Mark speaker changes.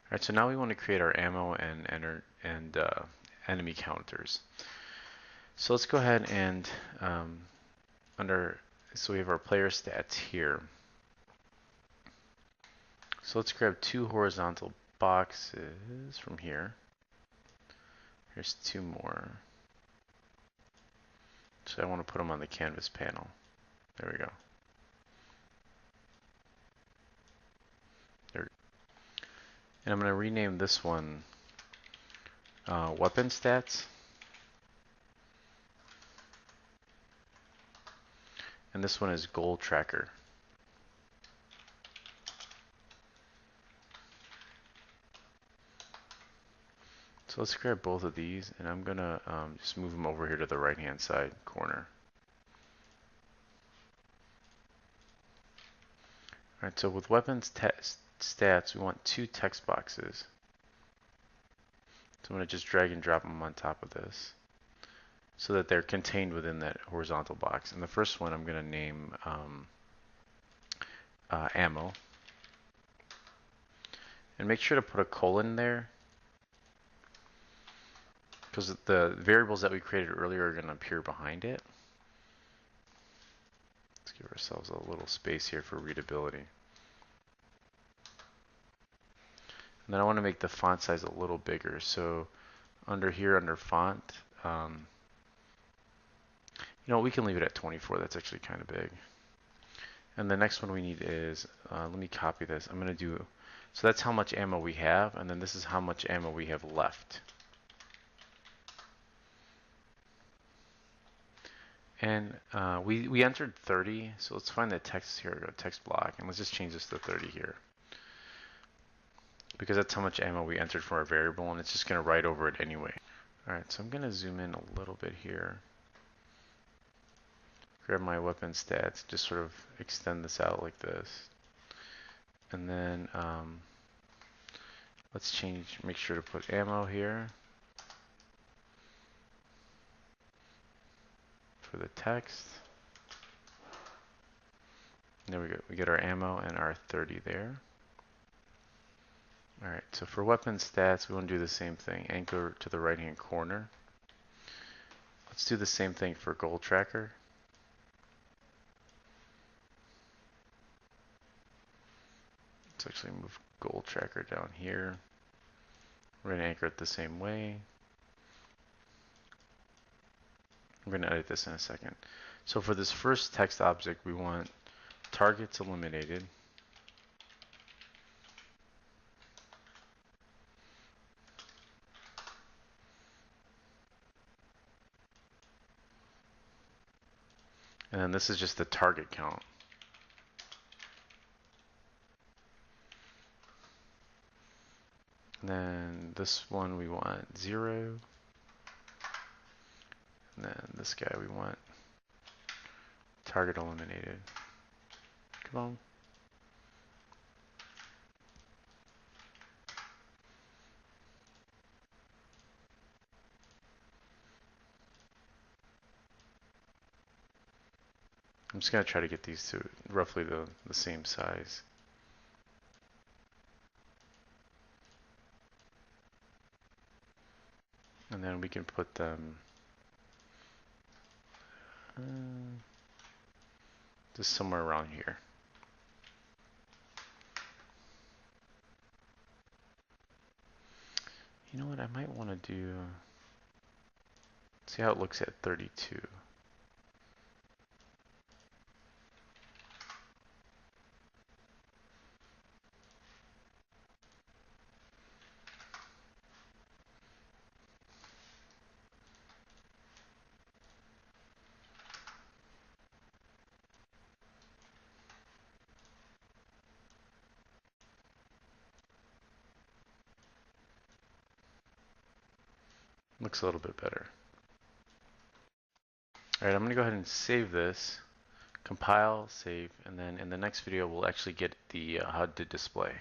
Speaker 1: Alright, so now we want to create our ammo and enemy counters. So let's go ahead and so we have our player stats here. So let's grab 2 horizontal boxes from here. Here's 2 more. So I want to put them on the canvas panel. There we go. There. And I'm going to rename this one weapon stats. And this one is goal tracker. So let's grab both of these, and I'm going to just move them over here to the right hand side corner. Alright, so with weapons stats, we want 2 text boxes. So I'm going to just drag and drop them on top of this so that they're contained within that horizontal box. And the first one I'm going to name ammo. And make sure to put a colon there, because the variables that we created earlier are going to appear behind it. Let's give ourselves a little space here for readability. And then I want to make the font size a little bigger. So under here, under font, we can leave it at 24. That's actually kind of big. And the next one we need is, let me copy this. I'm going to do, so that's how much ammo we have, and then this is how much ammo we have left. And we entered 30, so let's find the text here, go text block, and let's just change this to 30 here. Because that's how much ammo we entered for our variable, and it's just going to write over it anyway. Alright, so I'm going to zoom in a little bit here. Grab my weapon stats, just sort of extend this out like this. And then let's make sure to put ammo here for the text. There we go. We get our ammo and our 30 there. Alright, so for weapon stats, we want to do the same thing. Anchor to the right hand corner. Let's do the same thing for goal tracker. Let's actually move goal tracker down here. We're going to anchor it the same way. I'm going to edit this in a second. So for this first text object, we want targets eliminated. And then this is just the target count. And then this one we want 0. And then this guy we want target eliminated. Come on. I'm just going to try to get these to roughly the same size. And then we can put them just somewhere around here. You know what I might want to do? See how it looks at 32. Looks a little bit better. Alright, I'm going to go ahead and save this, compile, save, and then in the next video we'll actually get the HUD to display.